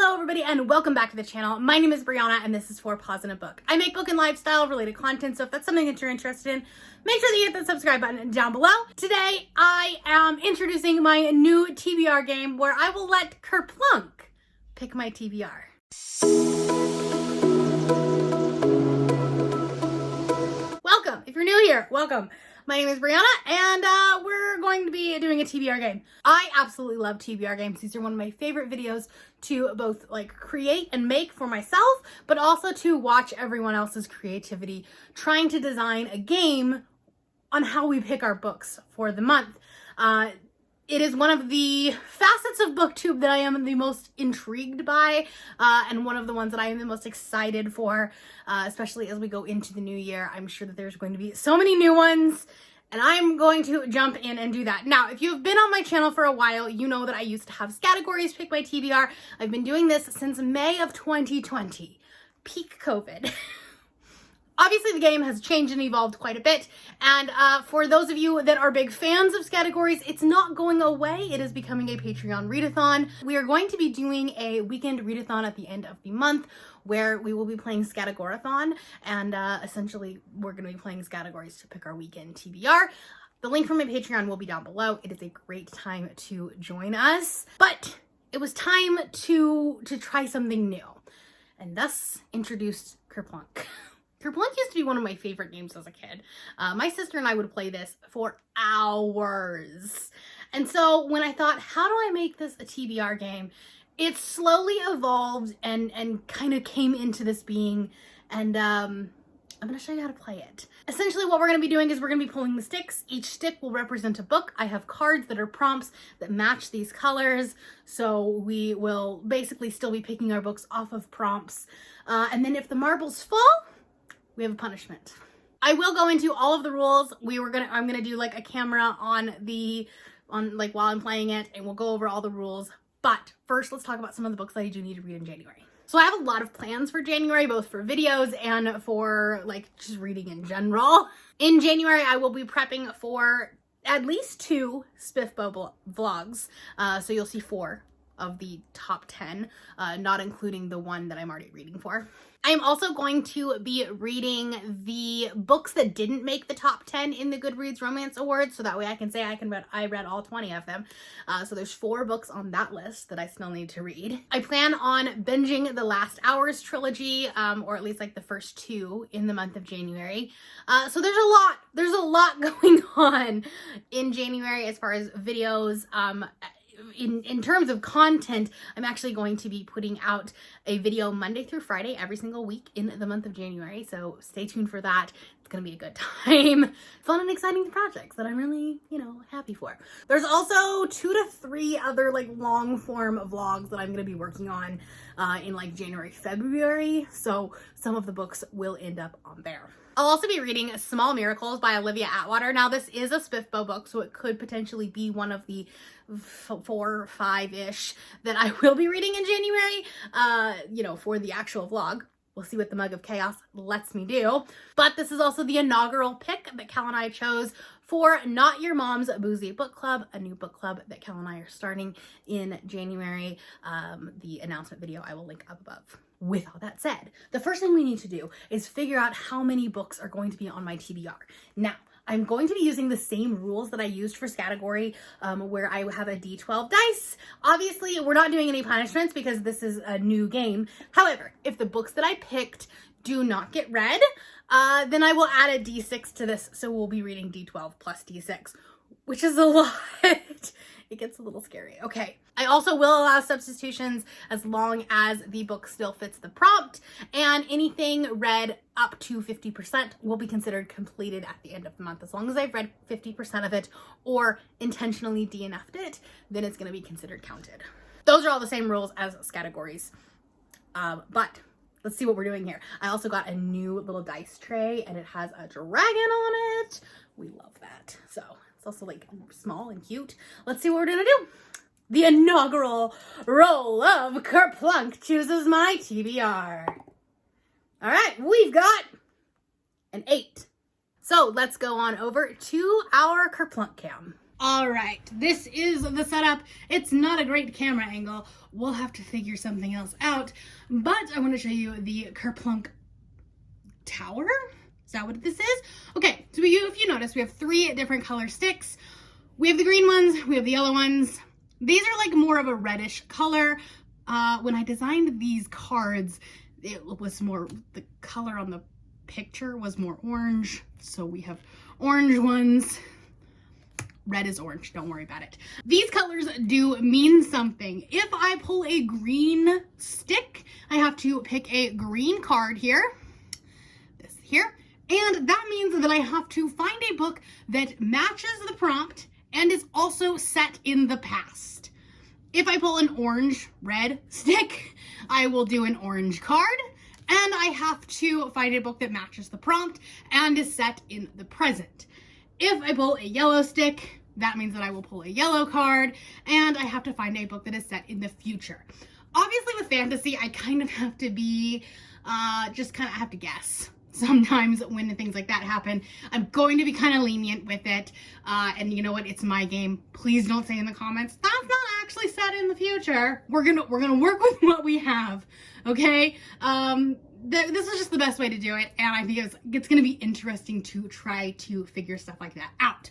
Hello everybody and welcome back to the channel. My name is Brianna and this is For Pause in a Book. I make book and lifestyle related content, so if that's something that you're interested in, make sure that you hit the subscribe button down below. Today I am introducing my new TBR game where I will let Kerplunk pick my TBR. Welcome! If you're new here, welcome. My name is Brianna, and we're going to be doing a TBR game. I absolutely love TBR games. These are one of my favorite videos to both create and make for myself, but also to watch everyone else's creativity trying to design a game on how we pick our books for the month. It is one of the facets of BookTube that I am the most intrigued by, and one of the ones that I am the most excited for, especially as we go into the new year. I'm sure that there's going to be so many new ones, and I'm going to jump in and do that. Now, if you've been on my channel for a while, you know that I used to have categories pick my TBR. I've been doing this since May of 2020, peak COVID. Obviously, the game has changed and evolved quite a bit, and for those of you that are big fans of categories, it's not going away. It is becoming a Patreon readathon. We are going to be doing a weekend readathon at the end of the month where we will be playing Scatagorathon, and essentially we're going to be playing categories to pick our weekend TBR. The link for my Patreon will be down below. It is a great time to join us, but it was time to try something new, and thus introduced Kerplunk. Kerplunk used to be one of my favorite games as a kid. My sister and I would play this for hours. And so when I thought, how do I make this a TBR game? It slowly evolved and kind of came into this being, and I'm going to show you how to play it. Essentially what we're going to be doing is we're going to be pulling the sticks. Each stick will represent a book. I have cards that are prompts that match these colors, so we will basically still be picking our books off of prompts. And then if the marbles fall, we have a punishment. I will go into all of the rules. I'm gonna do like a camera on while I'm playing it, and we'll go over all the rules. But first, let's talk about some of the books that I do need to read in January. So I have a lot of plans for January, both for videos and for just reading in general. In January, I will be prepping for at least 2 Spiffbo vlogs. So you'll see 4 of the top 10, not including the one that I'm already reading for. I am also going to be reading the books that didn't make the top 10 in the Goodreads Romance Awards, so that way I can say I read all 20 of them. So there's 4 books on that list that I still need to read. I plan on binging the Last Hours trilogy, or at least the first 2 in the month of January. So there's a lot going on in January as far as videos. In terms of content, I'm actually going to be putting out a video Monday through Friday every single week in the month of January, so stay tuned for that. It's gonna be a good time. Fun and exciting projects that I'm really, happy for. There's also 2 to 3 other long form vlogs that I'm gonna be working on in January, February, so some of the books will end up on there. I'll also be reading Small Miracles by Olivia Atwater. Now, this is a Spiffbo book, so it could potentially be one of the 4 or 5-ish that I will be reading in January, for the actual vlog. We'll see what the Mug of Chaos lets me do. But this is also the inaugural pick that Cal and I chose for Not Your Mom's Boozy Book Club, a new book club that Cal and I are starting in January. The announcement video I will link up above. With all that said, the first thing we need to do is figure out how many books are going to be on my TBR. Now, I'm going to be using the same rules that I used for category, where I have a D12 dice. Obviously, we're not doing any punishments because this is a new game. However, if the books that I picked do not get read, then I will add a D6 to this, so we'll be reading D12 plus D6, which is a lot. It gets a little scary. Okay. I also will allow substitutions as long as the book still fits the prompt, and anything read up to 50% will be considered completed at the end of the month. As long as I've read 50% of it or intentionally DNF'd it, then it's going to be considered counted. Those are all the same rules as categories. But let's see what we're doing here. I also got a new little dice tray, and it has a dragon on it. We love that. So it's also small and cute. Let's see what we're gonna do. The inaugural roll of Kerplunk chooses my TBR. All right, we've got an 8. So let's go on over to our Kerplunk cam. All right, this is the setup. It's not a great camera angle. We'll have to figure something else out, but I want to show you the Kerplunk tower. Is that what this is? Okay, so if you notice, we have 3 different color sticks. We have the green ones, we have the yellow ones. These are like more of a reddish color. When I designed these cards, it was more, the color on the picture was more orange. So we have orange ones. Red is orange, don't worry about it. These colors do mean something. If I pull a green stick, I have to pick a green card here, this here, and that means that I have to find a book that matches the prompt and is also set in the past. If I pull an orange-red stick, I will do an orange card, and I have to find a book that matches the prompt and is set in the present. If I pull a yellow stick, that means that I will pull a yellow card, and I have to find a book that is set in the future. Obviously with fantasy, I kind of have to be, I have to guess. Sometimes when things like that happen, I'm going to be kind of lenient with it. And you know what? It's my game. Please don't say in the comments, that's not actually set in the future. We're gonna work with what we have, okay? This is just the best way to do it, and I think it's going to be interesting to try to figure stuff like that out.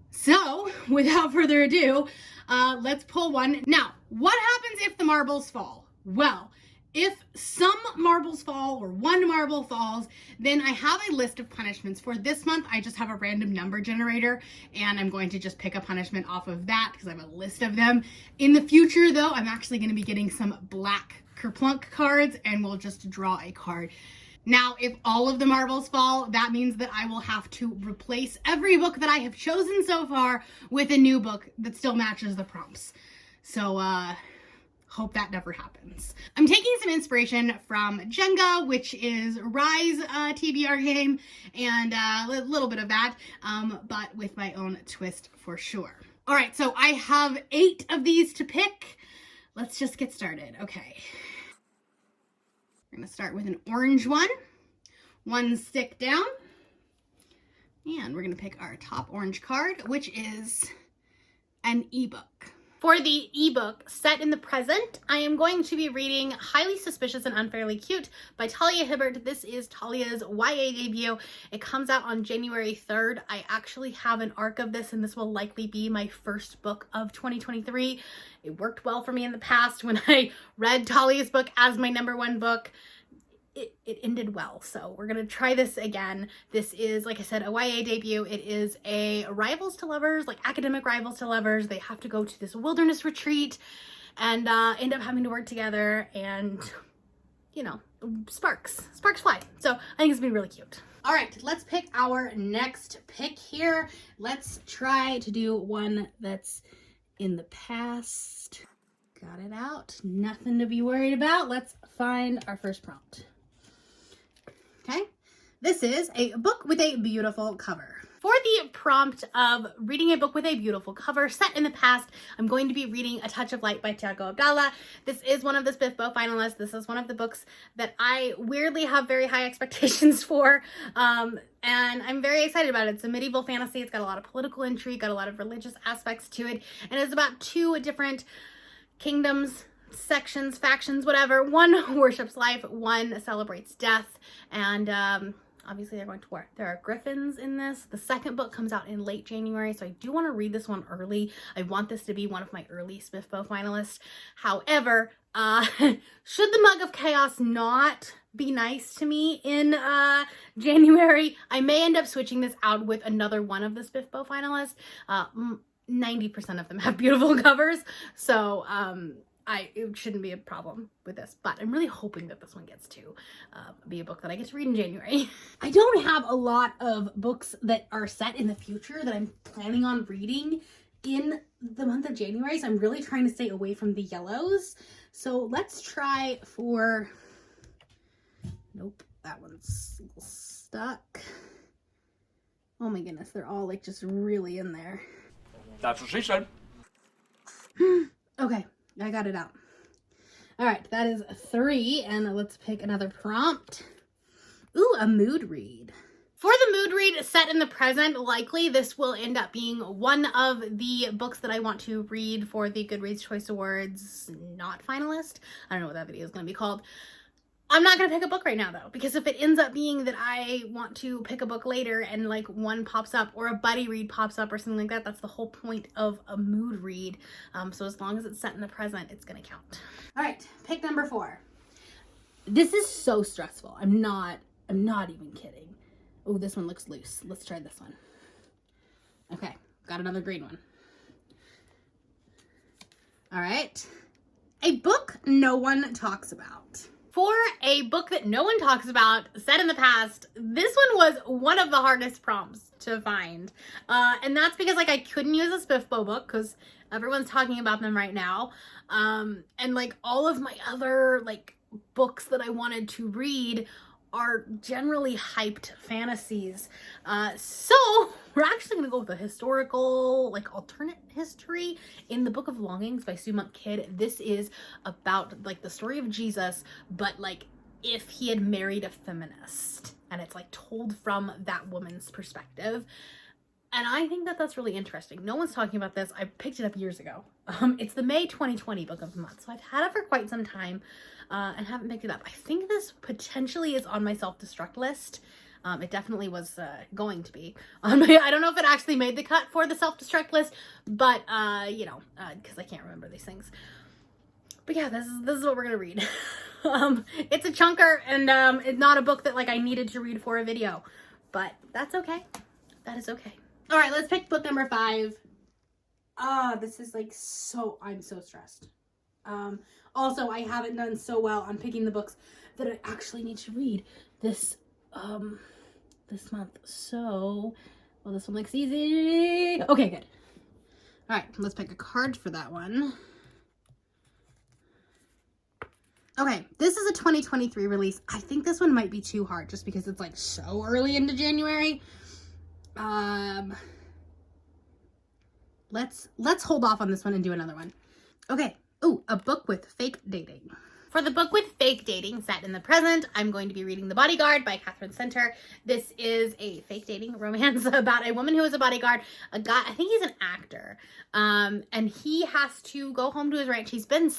So, without further ado, let's pull one. Now, what happens if the marbles fall? Well, if some marbles fall or one marble falls, then I have a list of punishments. For this month, I just have a random number generator, and I'm going to just pick a punishment off of that because I have a list of them. In the future, though, I'm actually going to be getting some black Kerplunk cards, and we'll just draw a card. Now, if all of the marbles fall, that means that I will have to replace every book that I have chosen so far with a new book that still matches the prompts. So, hope that never happens. I'm taking some inspiration from Jenga, which is Rise TBR game, and a little bit of that, but with my own twist for sure. All right, so I have 8 of these to pick. Let's just get started. Okay. We're going to start with an orange one stick down, and we're going to pick our top orange card, which is an ebook. For the ebook set in the present, I am going to be reading Highly Suspicious and Unfairly Cute by Talia Hibbert. This is Talia's YA debut. It comes out on January 3rd. I actually have an ARC of this, and this will likely be my first book of 2023. It worked well for me in the past when I read Talia's book as my #1 book. It ended well, so we're gonna try this again. This is, like I said, a YA debut. It is a rivals to lovers, like academic rivals to lovers. They have to go to this wilderness retreat and end up having to work together, and you know, sparks fly. So I think it's gonna be really cute. All right, let's pick our next pick here. Let's try to do one that's in the past. Got it out, nothing to be worried about. Let's find our first prompt. Okay, this is a book with a beautiful cover. For the prompt of reading a book with a beautiful cover set in the past, I'm going to be reading A Touch of Light by Tiago Abdallah. This is one of the SPIFBO finalists. This is one of the books that I weirdly have very high expectations for, and I'm very excited about it. It's a medieval fantasy. It's got a lot of political intrigue, got a lot of religious aspects to it, and it's about 2 different kingdoms, sections, factions, whatever. One worships life, one celebrates death, and obviously they're going to war. There are griffins in this. The second book comes out in late January, so I do want to read this one early. I want this to be one of my early SPIFBO finalists. However, should the Mug of Chaos not be nice to me in January, I may end up switching this out with another one of the SPIFBO finalists. 90% of them have beautiful covers, so it shouldn't be a problem with this, but I'm really hoping that this one gets to be a book that I get to read in January. I don't have a lot of books that are set in the future that I'm planning on reading in the month of January, so I'm really trying to stay away from the yellows. So let's try for, nope, that one's a little stuck. Oh my goodness, they're all like just really in there. That's what she said. Okay, I got it out. All right, that is 3, and let's pick another prompt. Ooh, a mood read. For the mood read set in the present, likely this will end up being one of the books that I want to read for the Goodreads Choice Awards not finalist. I don't know what that video is going to be called. I'm not going to pick a book right now though, because if it ends up being that I want to pick a book later and like one pops up or a buddy read pops up or something like that, that's the whole point of a mood read. So as long as it's set in the present, it's going to count. All right, pick number 4. This is so stressful. I'm not even kidding. Oh, this one looks loose. Let's try this one. Okay, got another green one. All right. A book no one talks about. For a book that no one talks about, set in the past, this one was one of the hardest prompts to find. And that's because like I couldn't use a Spiffbo book because everyone's talking about them right now. And like all of my other like books that I wanted to read are generally hyped fantasies. So we're actually gonna go with a historical, like alternate history in the Book of Longings by Sue Monk Kidd. This is about like the story of Jesus, but like if he had married a feminist, and it's like told from that woman's perspective. And I think that that's really interesting. No one's talking about this. I picked it up years ago. It's the May 2020 book of the month. So I've had it for quite some time and haven't picked it up. I think this potentially is on my self-destruct list. It definitely was going to be on my, I don't know if it actually made the cut for the self-destruct list, but you know, because I can't remember these things. But yeah, this is what we're gonna read. It's a chunker, and it's not a book that like I needed to read for a video, but that's okay. That is okay. All right, let's pick book number 5. This is like I'm so stressed. Also, I haven't done so well on picking the books that I actually need to read this month. So, well, this one looks easy. Okay, good. All right, let's pick a card for that one. Okay, this is a 2023 release. I think this one might be too hard just because it's like so early into January. Let's hold off on this one and do another one. Okay. Ooh, a book with fake dating. For the book with fake dating set in the present, I'm going to be reading The Bodyguard by Catherine Center. This is a fake dating romance about a woman who is a bodyguard. A guy, I think he's an actor, and he has to go home to his ranch. He's being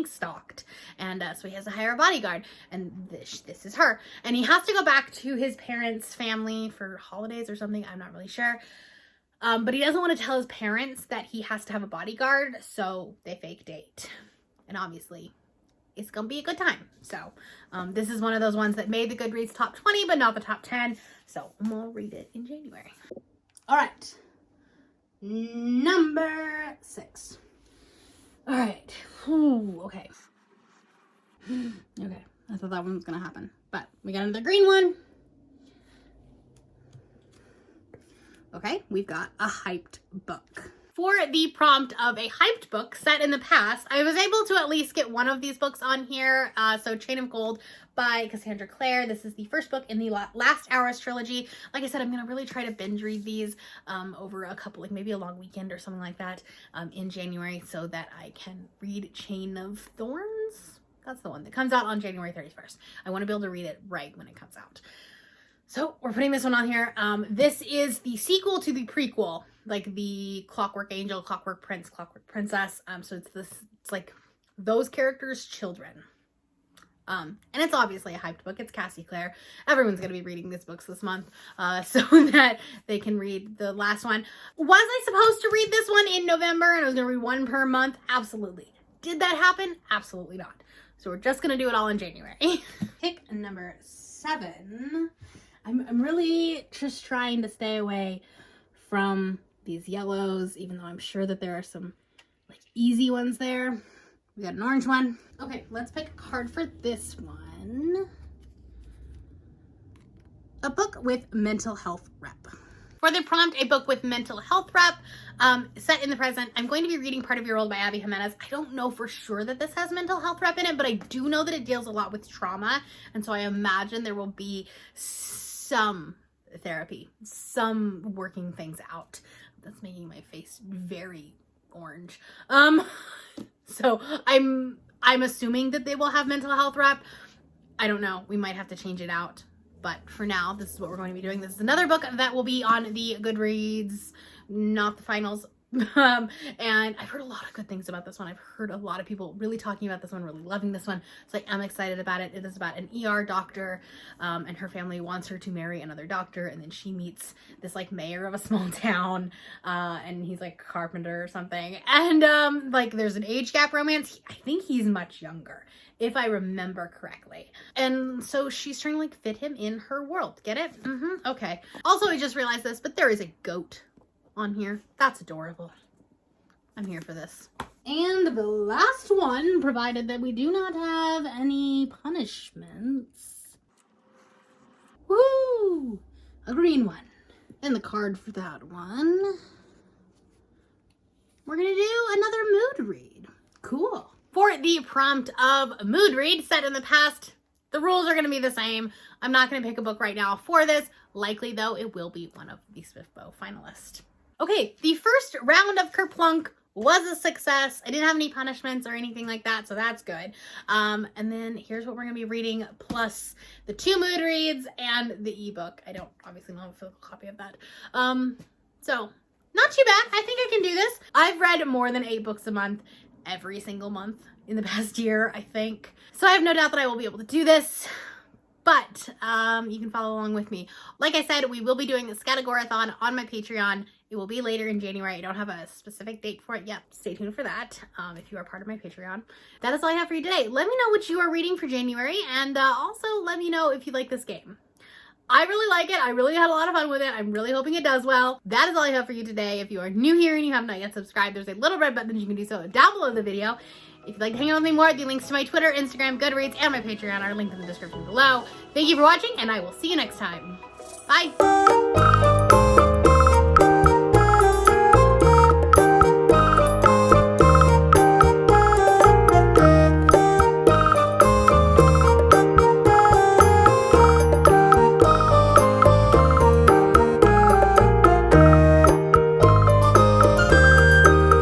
stalked, and so he has to hire a bodyguard, and this is her. And he has to go back to his parents' family for holidays or something. I'm not really sure. But he doesn't want to tell his parents that he has to have a bodyguard, so they fake date. And obviously, it's gonna be a good time. So, this is one of those ones that made the Goodreads top 20, but not the top 10. So, I'm gonna read it in January. All right. Number 6. All right. Ooh, okay. Okay. I thought that one was gonna happen, but we got another green one. Okay, we've got a hyped book. For the prompt of a hyped book set in the past, I was able to at least get one of these books on here. So Chain of Gold by Cassandra Clare. This is the first book in the Last Hours trilogy. Like I said, I'm going to really try to binge read these over a couple, like maybe a long weekend or something like that in January so that I can read Chain of Thorns. That's the one that comes out on January 31st. I want to be able to read it right when it comes out. So we're putting this one on here. This is the sequel to the prequel, like the Clockwork Angel, Clockwork Prince, Clockwork Princess. So it's like those characters' children. And it's obviously a hyped book. It's Cassie Clare. Everyone's going to be reading these books this month so that they can read the last one. Was I supposed to read this one in November and I was going to read one per month? Absolutely. Did that happen? Absolutely not. So we're just going to do it all in January. Pick number 7. I'm really just trying to stay away from these yellows, even though I'm sure that there are some like easy ones there. We got an orange one. Okay, let's pick a card for this one. A book with mental health rep. For the prompt, a book with mental health rep, set in the present. I'm going to be reading Part of Your World by Abby Jimenez. I don't know for sure that this has mental health rep in it, but I do know that it deals a lot with trauma. And so I imagine there will be some therapy, some working things out. That's making my face very orange. So I'm assuming that they will have mental health rep. I don't know. We might have to change it out. But for now, this is what we're going to be doing. This is another book that will be on the Goodreads, not the finals. And I've heard a lot of good things about this one. I've heard a lot of people really talking about this one, really loving this one. So I am excited about it. It is about an ER doctor, and her family wants her to marry another doctor, and then she meets this like mayor of a small town, and he's like a carpenter or something. And like there's an age gap romance. I think he's much younger, if I remember correctly. And so she's trying to like fit him in her world. Get it? Okay. Also, I just realized this, but there is a goat on here. That's adorable. I'm here for this. And the last one, provided that we do not have any punishments. Woo! A green one. And the card for that one. We're gonna do another mood read. Cool. For the prompt of mood read set in the past, the rules are going to be the same. I'm not going to pick a book right now for this. Likely, though, it will be one of the Swiftbow finalists. Okay, the first round of Kerplunk was a success. I didn't have any punishments or anything like that, so that's good. And then here's what we're going to be reading, plus the 2 mood reads and the ebook. I don't obviously have a physical copy of that. So, not too bad. I think I can do this. I've read more than 8 books a month every single month in the past year, I think. So I have no doubt that I will be able to do this, but you can follow along with me. Like I said, we will be doing the Scatagorathon on my Patreon. It will be later in January. I don't have a specific date for it yet. Stay tuned for that if you are part of my Patreon. That is all I have for you today. Let me know what you are reading for January, and also let me know if you like this game. I really like it. I really had a lot of fun with it. I'm really hoping it does well. That is all I have for you today. If you are new here and you have not yet subscribed, there's a little red button that you can do so down below the video. If you'd like to hang out with me more, the links to my Twitter, Instagram, Goodreads, and my Patreon are linked in the description below. Thank you for watching, and I will see you next time. Bye!